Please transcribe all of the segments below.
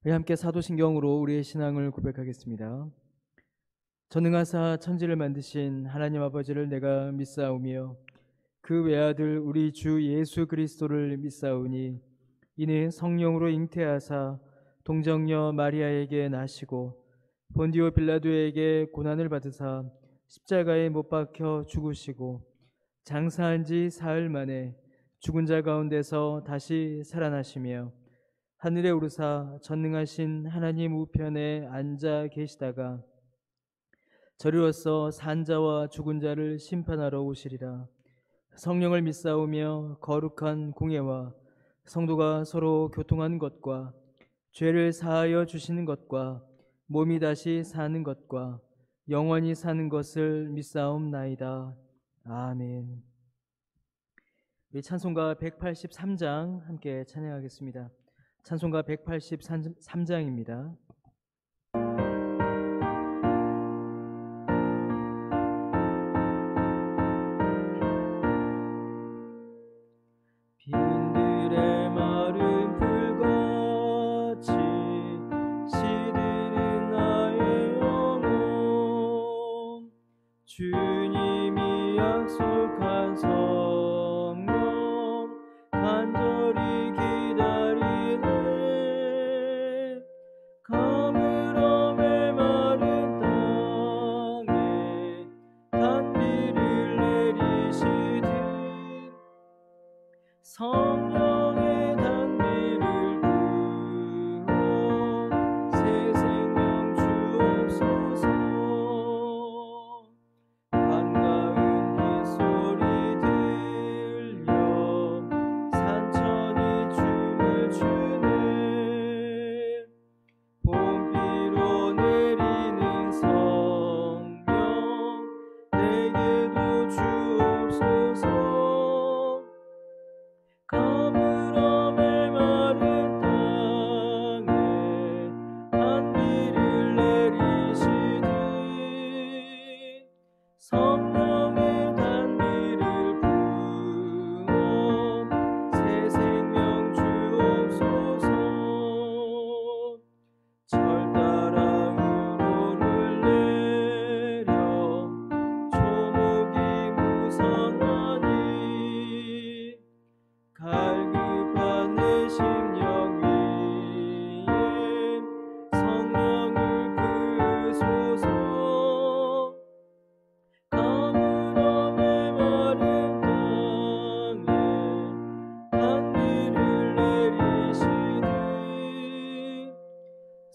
우리 함께 사도신경으로 우리의 신앙을 고백하겠습니다. 전능하사 천지를 만드신 하나님 아버지를 내가 믿사오며 그 외아들 우리 주 예수 그리스도를 믿사오니 이는 성령으로 잉태하사 동정녀 마리아에게 나시고 본디오 빌라도에게 고난을 받으사 십자가에 못 박혀 죽으시고 장사한 지 사흘 만에 죽은 자 가운데서 다시 살아나시며 하늘에 오르사 전능하신 하나님 우편에 앉아 계시다가 저리로서 산자와 죽은 자를 심판하러 오시리라. 성령을 믿사오며 거룩한 공예와 성도가 서로 교통하는 것과 죄를 사하여 주시는 것과 몸이 다시 사는 것과 영원히 사는 것을 믿사옵나이다. 아멘. 우리 찬송가 183장 함께 찬양하겠습니다. 찬송가 183장입니다. 빈들의 마른 풀같이 시들은 나의 영혼 주님이 약속한 성령 간절히 기다리네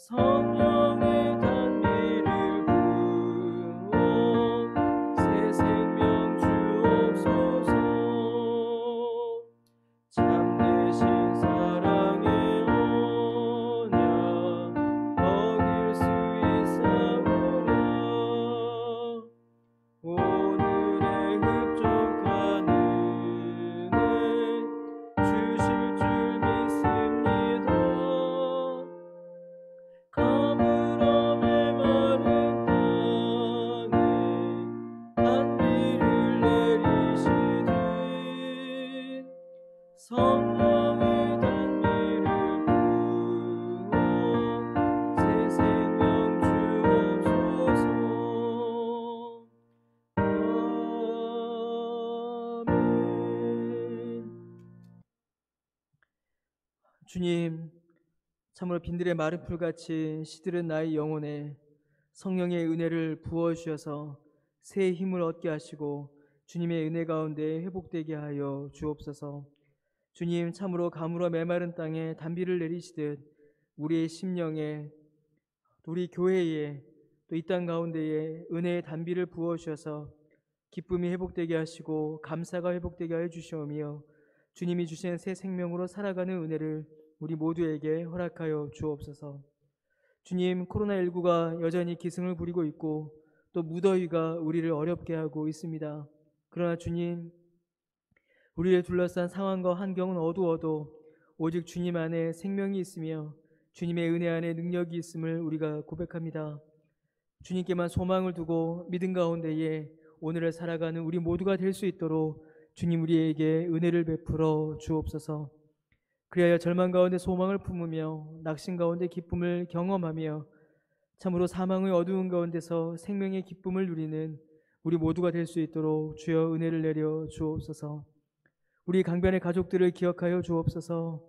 성령의 단비를 부어 새 생명 주옵소서. 참되신 사랑의 언약 얻을 수 있사오랴. 오늘의 흡족한 은혜 주실 줄 믿습니다. 가물어 메마른 땅에 단비를 내리시듯 성령의 단비를 부어 새 생명 주옵소서. 아멘. 주님, 참으로 빈들의 마른 풀같이 시들은 나의 영혼에 성령의 은혜를 부어주셔서 새 힘을 얻게 하시고 주님의 은혜 가운데 회복되게 하여 주옵소서. 주님, 참으로 가물어 메마른 땅에 단비를 내리시듯 우리의 심령에, 우리 교회에, 또 이 땅 가운데에 은혜의 단비를 부어주셔서 기쁨이 회복되게 하시고 감사가 회복되게 하여 주시오며 주님이 주신 새 생명으로 살아가는 은혜를 우리 모두에게 허락하여 주옵소서. 주님, 코로나19가 여전히 기승을 부리고 있고 또 무더위가 우리를 어렵게 하고 있습니다. 그러나 주님, 우리를 둘러싼 상황과 환경은 어두워도 오직 주님 안에 생명이 있으며 주님의 은혜 안에 능력이 있음을 우리가 고백합니다. 주님께만 소망을 두고 믿음 가운데에 오늘을 살아가는 우리 모두가 될 수 있도록 주님 우리에게 은혜를 베풀어 주옵소서. 그리하여 절망 가운데 소망을 품으며 낙심 가운데 기쁨을 경험하며 참으로 사망의 어두운 가운데서 생명의 기쁨을 누리는 우리 모두가 될 수 있도록 주여 은혜를 내려 주옵소서. 우리 강변의 가족들을 기억하여 주옵소서.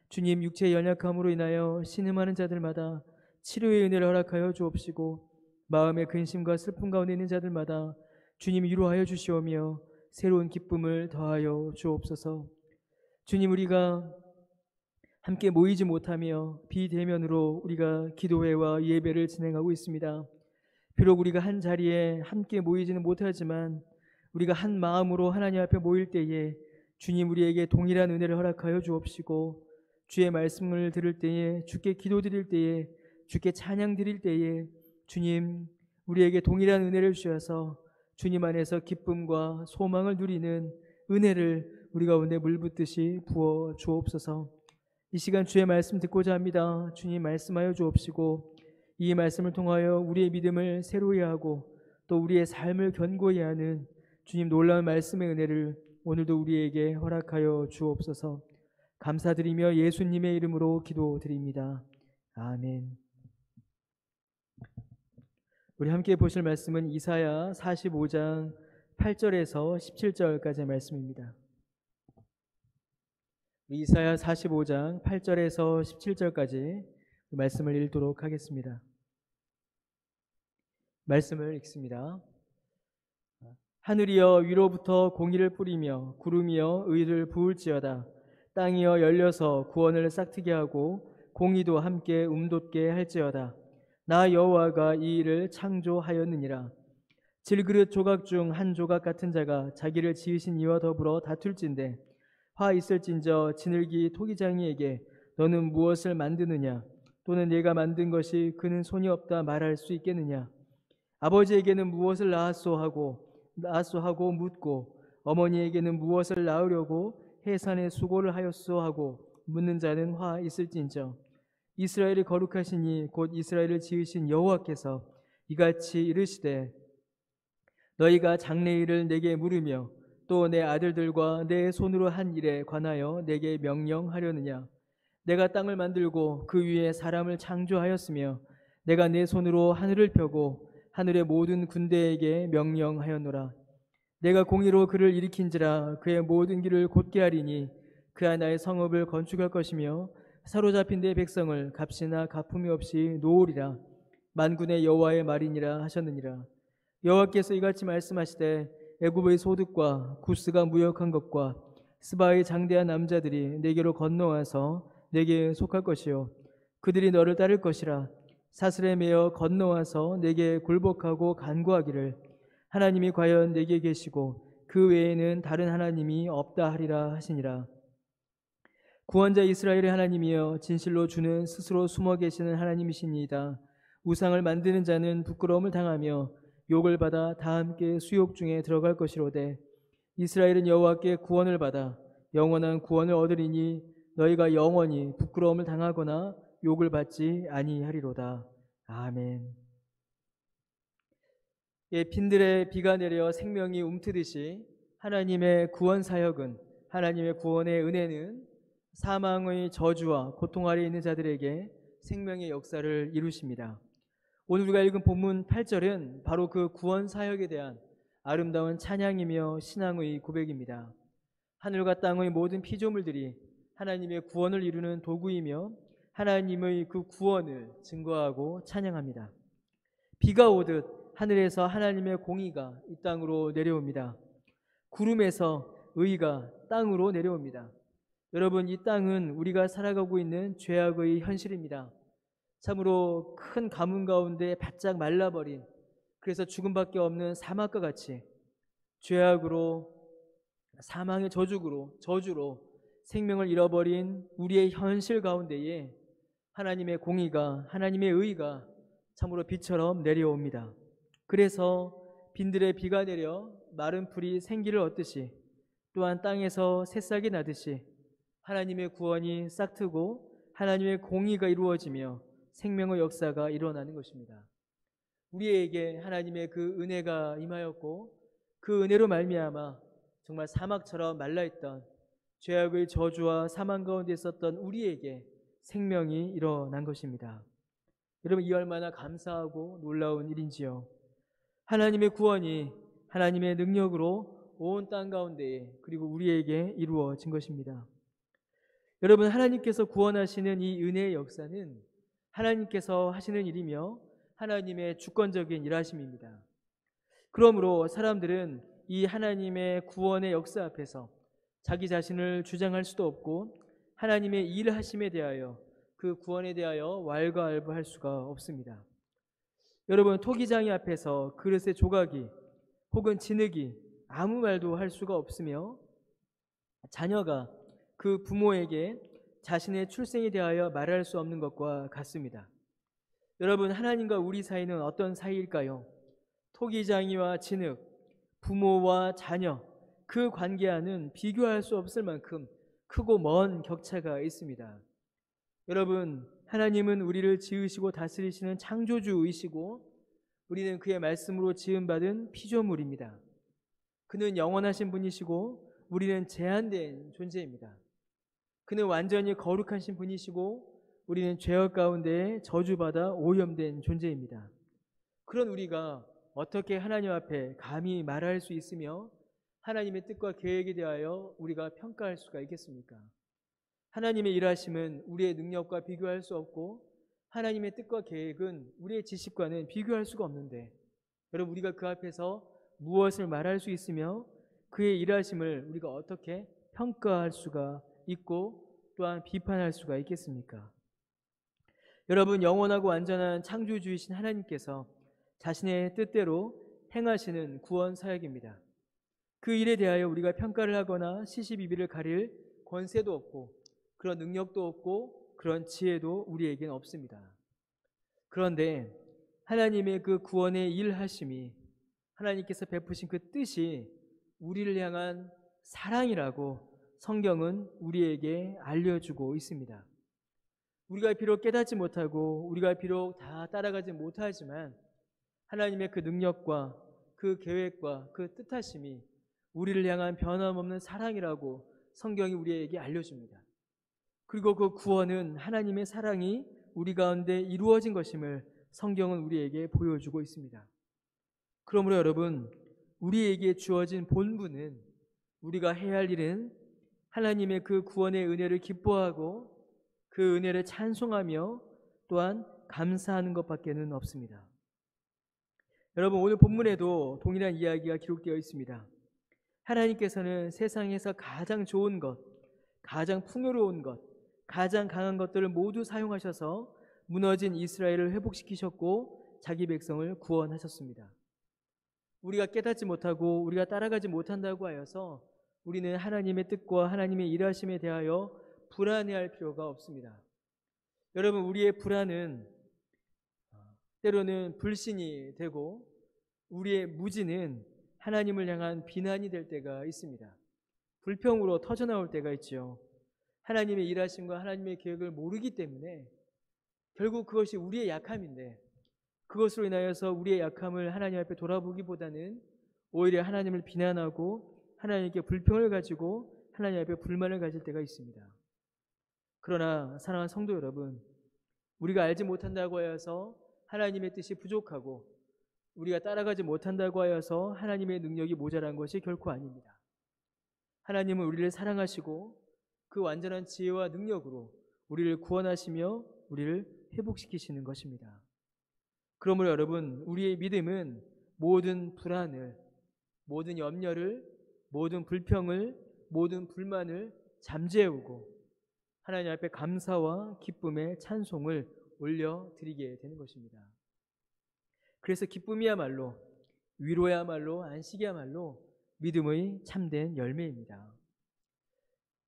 주님, 육체의 연약함으로 인하여 신음하는 자들마다 치료의 은혜를 허락하여 주옵시고 마음의 근심과 슬픔 가운데 있는 자들마다 주님 위로하여 주시오며 새로운 기쁨을 더하여 주옵소서. 주님, 우리가 함께 모이지 못하며 비대면으로 우리가 기도회와 예배를 진행하고 있습니다. 비록 우리가 한 자리에 함께 모이지는 못하지만 우리가 한 마음으로 하나님 앞에 모일 때에 주님 우리에게 동일한 은혜를 허락하여 주옵시고 주의 말씀을 들을 때에, 주께 기도드릴 때에, 주께 찬양 드릴 때에 주님 우리에게 동일한 은혜를 주셔서 주님 안에서 기쁨과 소망을 누리는 은혜를 우리 가운데 물붓듯이 부어 주옵소서. 이 시간 주의 말씀 듣고자 합니다. 주님 말씀하여 주옵시고 이 말씀을 통하여 우리의 믿음을 새로이 하고 또 우리의 삶을 견고히 하는 주님 놀라운 말씀의 은혜를 오늘도 우리에게 허락하여 주옵소서. 감사드리며 예수님의 이름으로 기도드립니다. 아멘. 우리 함께 보실 말씀은 이사야 45장 8절에서 17절까지의 말씀입니다. 이사야 45장 8절에서 17절까지 말씀을 읽도록 하겠습니다. 말씀을 읽습니다. 하늘이여 위로부터 공의를 뿌리며 구름이여 의를 부을지어다. 땅이여 열려서 구원을 싹트게 하고 공의도 함께 움돋게 할지어다. 나 여호와가 이 일을 창조하였느니라. 질그릇 조각 중 한 조각 같은 자가 자기를 지으신 이와 더불어 다툴진대 화 있을진저 지늘기 토기장이에게 너는 무엇을 만드느냐? 또는 내가 만든 것이 그는 손이 없다 말할 수 있겠느냐? 아버지에게는 무엇을 낳았소 하고 묻고 어머니에게는 무엇을 낳으려고 해산에 수고를 하였소 하고 묻는 자는 화 있을진저 이스라엘이 거룩하시니 곧 이스라엘을 지으신 여호와께서 이같이 이르시되 너희가 장래일을 내게 물으며 또 내 아들들과 내 손으로 한 일에 관하여 내게 명령하려느냐? 내가 땅을 만들고 그 위에 사람을 창조하였으며 내가 내 손으로 하늘을 펴고 하늘의 모든 군대에게 명령하였노라. 내가 공의로 그를 일으킨지라 그의 모든 길을 곧게 하리니 그가 나의 성읍을 건축할 것이며 사로잡힌 내 백성을 값이나 갚음이 없이 놓으리라. 만군의 여호와의 말이니라 하셨느니라. 여호와께서 이같이 말씀하시되 애굽의 소득과 구스가 무역한 것과 스바의 장대한 남자들이 내게로 건너와서 내게 속할 것이요 그들이 너를 따를 것이라. 사슬에 매어 건너와서 내게 굴복하고 간구하기를 하나님이 과연 내게 계시고 그 외에는 다른 하나님이 없다 하리라 하시니라. 구원자 이스라엘의 하나님이여 진실로 주는 스스로 숨어 계시는 하나님이시니이다. 우상을 만드는 자는 부끄러움을 당하며 욕을 받아 다 함께 수욕 중에 들어갈 것이로되 이스라엘은 여호와께 구원을 받아 영원한 구원을 얻으리니 너희가 영원히 부끄러움을 당하거나 욕을 받지 아니하리로다. 아멘. 예, 빈들에 비가 내려 생명이 움트듯이 하나님의 구원 사역은, 하나님의 구원의 은혜는 사망의 저주와 고통 아래 있는 자들에게 생명의 역사를 이루십니다. 오늘 우리가 읽은 본문 8절은 바로 그 구원 사역에 대한 아름다운 찬양이며 신앙의 고백입니다. 하늘과 땅의 모든 피조물들이 하나님의 구원을 이루는 도구이며 하나님의 그 구원을 증거하고 찬양합니다. 비가 오듯 하늘에서 하나님의 공의가 이 땅으로 내려옵니다. 구름에서 의가 땅으로 내려옵니다. 여러분, 이 땅은 우리가 살아가고 있는 죄악의 현실입니다. 참으로 큰 가뭄 가운데 바짝 말라버린, 그래서 죽음밖에 없는 사막과 같이 죄악으로, 사망의 저주로 생명을 잃어버린 우리의 현실 가운데에 하나님의 공의가, 하나님의 의가 참으로 비처럼 내려옵니다. 그래서 빈들에 비가 내려 마른 풀이 생기를 얻듯이, 또한 땅에서 새싹이 나듯이 하나님의 구원이 싹트고 하나님의 공의가 이루어지며 생명의 역사가 일어나는 것입니다. 우리에게 하나님의 그 은혜가 임하였고 그 은혜로 말미암아 정말 사막처럼 말라있던 죄악의 저주와 사망 가운데 있었던 우리에게 생명이 일어난 것입니다. 여러분, 이 얼마나 감사하고 놀라운 일인지요. 하나님의 구원이 하나님의 능력으로 온 땅 가운데에, 그리고 우리에게 이루어진 것입니다. 여러분, 하나님께서 구원하시는 이 은혜의 역사는 하나님께서 하시는 일이며 하나님의 주권적인 일하심입니다. 그러므로 사람들은 이 하나님의 구원의 역사 앞에서 자기 자신을 주장할 수도 없고 하나님의 일하심에 대하여, 그 구원에 대하여 왈가왈부할 수가 없습니다. 여러분, 토기장이 앞에서 그릇의 조각이 혹은 진흙이 아무 말도 할 수가 없으며 자녀가 그 부모에게 자신의 출생에 대하여 말할 수 없는 것과 같습니다. 여러분, 하나님과 우리 사이는 어떤 사이일까요? 토기장이와 진흙, 부모와 자녀, 그 관계와는 비교할 수 없을 만큼 크고 먼 격차가 있습니다. 여러분, 하나님은 우리를 지으시고 다스리시는 창조주이시고 우리는 그의 말씀으로 지음받은 피조물입니다. 그는 영원하신 분이시고 우리는 제한된 존재입니다. 그는 완전히 거룩하신 분이시고 우리는 죄악 가운데 저주받아 오염된 존재입니다. 그런 우리가 어떻게 하나님 앞에 감히 말할 수 있으며 하나님의 뜻과 계획에 대하여 우리가 평가할 수가 있겠습니까? 하나님의 일하심은 우리의 능력과 비교할 수 없고 하나님의 뜻과 계획은 우리의 지식과는 비교할 수가 없는데, 여러분, 우리가 그 앞에서 무엇을 말할 수 있으며 그의 일하심을 우리가 어떻게 평가할 수가 있고 또한 비판할 수가 있겠습니까? 여러분, 영원하고 완전한 창조주이신 하나님께서 자신의 뜻대로 행하시는 구원 사역입니다. 그 일에 대하여 우리가 평가를 하거나 시시비비를 가릴 권세도 없고 그런 능력도 없고 그런 지혜도 우리에게는 없습니다. 그런데 하나님의 그 구원의 일하심이, 하나님께서 베푸신 그 뜻이 우리를 향한 사랑이라고 성경은 우리에게 알려주고 있습니다. 우리가 비록 깨닫지 못하고 우리가 비록 다 따라가지 못하지만 하나님의 그 능력과 그 계획과 그 뜻하심이 우리를 향한 변함없는 사랑이라고 성경이 우리에게 알려줍니다. 그리고 그 구원은 하나님의 사랑이 우리 가운데 이루어진 것임을 성경은 우리에게 보여주고 있습니다. 그러므로 여러분, 우리에게 주어진 본분은, 우리가 해야 할 일은 하나님의 그 구원의 은혜를 기뻐하고 그 은혜를 찬송하며 또한 감사하는 것밖에는 없습니다. 여러분, 오늘 본문에도 동일한 이야기가 기록되어 있습니다. 하나님께서는 세상에서 가장 좋은 것, 가장 풍요로운 것, 가장 강한 것들을 모두 사용하셔서 무너진 이스라엘을 회복시키셨고 자기 백성을 구원하셨습니다. 우리가 깨닫지 못하고 우리가 따라가지 못한다고 하여서 우리는 하나님의 뜻과 하나님의 일하심에 대하여 불안해할 필요가 없습니다. 여러분, 우리의 불안은 때로는 불신이 되고 우리의 무지는 하나님을 향한 비난이 될 때가 있습니다. 불평으로 터져나올 때가 있죠. 하나님의 일하심과 하나님의 계획을 모르기 때문에 결국 그것이 우리의 약함인데, 그것으로 인하여서 우리의 약함을 하나님 앞에 돌아보기보다는 오히려 하나님을 비난하고 하나님께 불평을 가지고 하나님 앞에 불만을 가질 때가 있습니다. 그러나 사랑하는 성도 여러분, 우리가 알지 못한다고 하여서 하나님의 뜻이 부족하고 우리가 따라가지 못한다고 하여서 하나님의 능력이 모자란 것이 결코 아닙니다. 하나님은 우리를 사랑하시고 그 완전한 지혜와 능력으로 우리를 구원하시며 우리를 회복시키시는 것입니다. 그러므로 여러분, 우리의 믿음은 모든 불안을, 모든 염려를, 모든 불평을, 모든 불만을 잠재우고 하나님 앞에 감사와 기쁨의 찬송을 올려드리게 되는 것입니다. 그래서 기쁨이야말로, 위로야말로, 안식이야말로 믿음의 참된 열매입니다.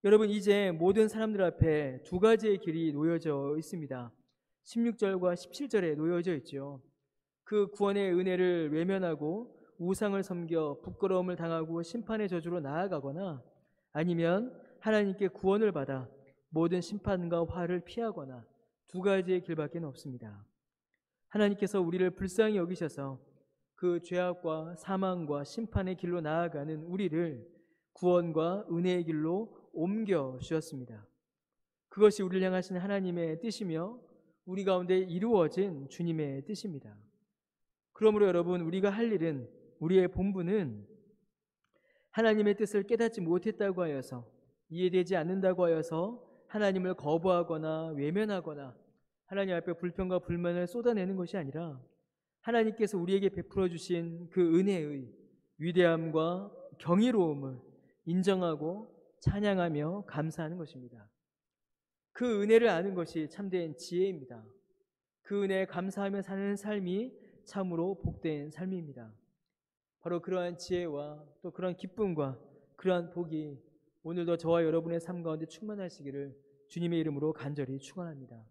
여러분, 이제 모든 사람들 앞에 두 가지의 길이 놓여져 있습니다. 16절과 17절에 놓여져 있죠. 그 구원의 은혜를 외면하고 우상을 섬겨 부끄러움을 당하고 심판의 저주로 나아가거나, 아니면 하나님께 구원을 받아 모든 심판과 화를 피하거나, 두 가지의 길밖에 없습니다. 하나님께서 우리를 불쌍히 여기셔서 그 죄악과 사망과 심판의 길로 나아가는 우리를 구원과 은혜의 길로 옮겨 주셨습니다. 그것이 우리를 향하신 하나님의 뜻이며 우리 가운데 이루어진 주님의 뜻입니다. 그러므로 여러분, 우리가 할 일은, 우리의 본분은 하나님의 뜻을 깨닫지 못했다고 하여서, 이해되지 않는다고 하여서 하나님을 거부하거나 외면하거나 하나님 앞에 불평과 불만을 쏟아내는 것이 아니라 하나님께서 우리에게 베풀어 주신 그 은혜의 위대함과 경이로움을 인정하고 찬양하며 감사하는 것입니다. 그 은혜를 아는 것이 참된 지혜입니다. 그 은혜에 감사하며 사는 삶이 참으로 복된 삶입니다. 바로 그러한 지혜와 또 그러한 기쁨과 그러한 복이 오늘도 저와 여러분의 삶 가운데 충만하시기를 주님의 이름으로 간절히 축원합니다.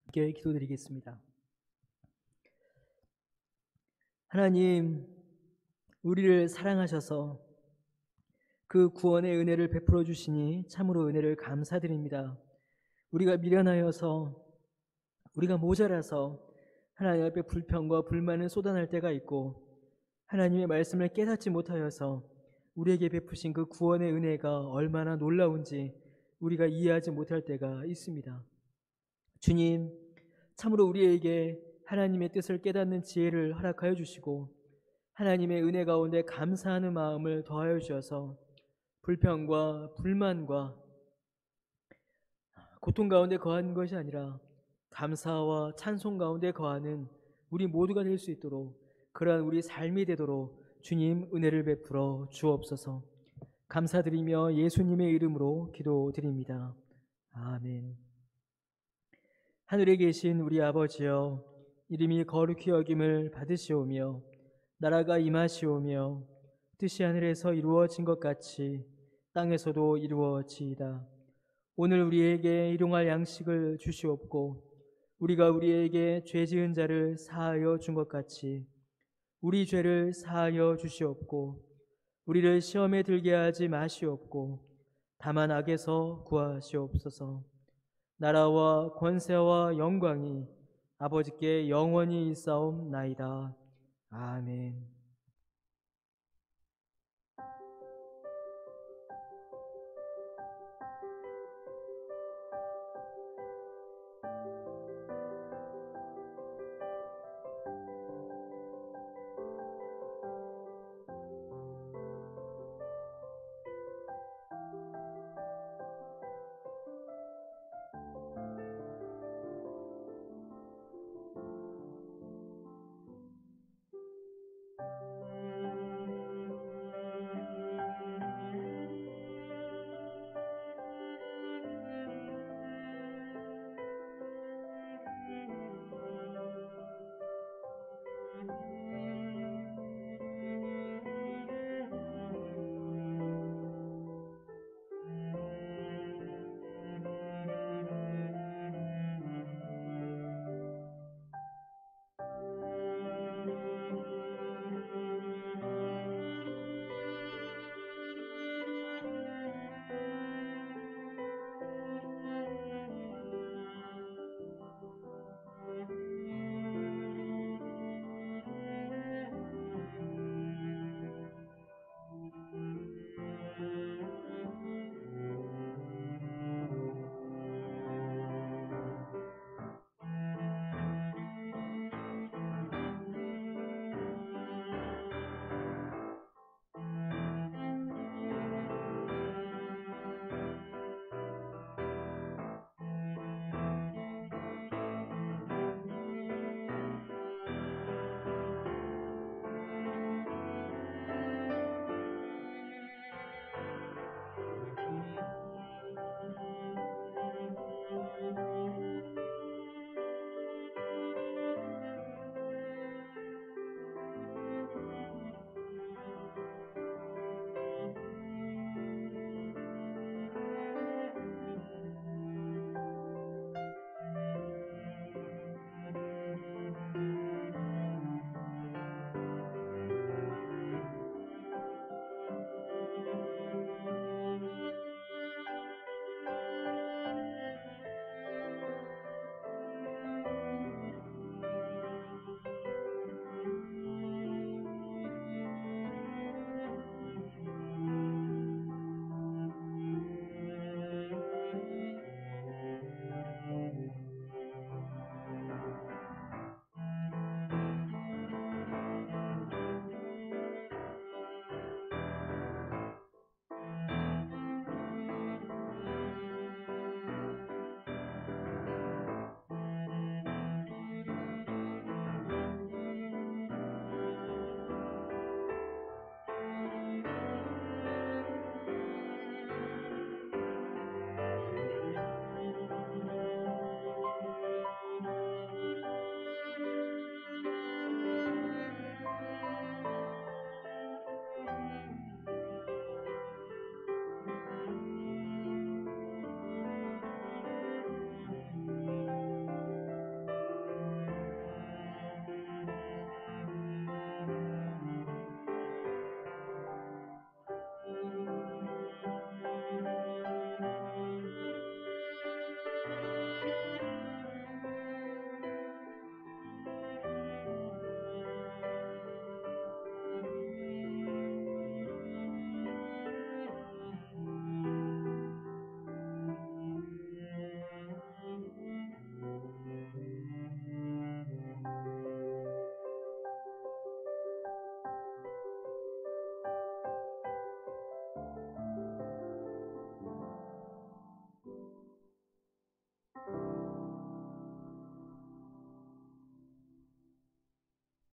함께 기도드리겠습니다. 하나님, 우리를 사랑하셔서 그 구원의 은혜를 베풀어 주시니 참으로 은혜를 감사드립니다. 우리가 미련하여서, 우리가 모자라서 하나님 앞에 불평과 불만을 쏟아낼 때가 있고, 하나님의 말씀을 깨닫지 못하여서 우리에게 베푸신 그 구원의 은혜가 얼마나 놀라운지 우리가 이해하지 못할 때가 있습니다. 주님, 참으로 우리에게 하나님의 뜻을 깨닫는 지혜를 허락하여 주시고 하나님의 은혜 가운데 감사하는 마음을 더하여 주셔서 불평과 불만과 고통 가운데 거하는 것이 아니라 감사와 찬송 가운데 거하는 우리 모두가 될 수 있도록, 그러한 우리 삶이 되도록 주님 은혜를 베풀어 주옵소서. 감사드리며 예수님의 이름으로 기도드립니다. 아멘. 하늘에 계신 우리 아버지여, 이름이 거룩히 여김을 받으시오며 나라가 임하시오며 뜻이 하늘에서 이루어진 것 같이 땅에서도 이루어지이다. 오늘 우리에게 일용할 양식을 주시옵고 우리가 우리에게 죄 지은 자를 사하여 준 것 같이 우리 죄를 사하여 주시옵고 우리를 시험에 들게 하지 마시옵고 다만 악에서 구하시옵소서. 나라와 권세와 영광이 아버지께 영원히 있사옵나이다. 아멘.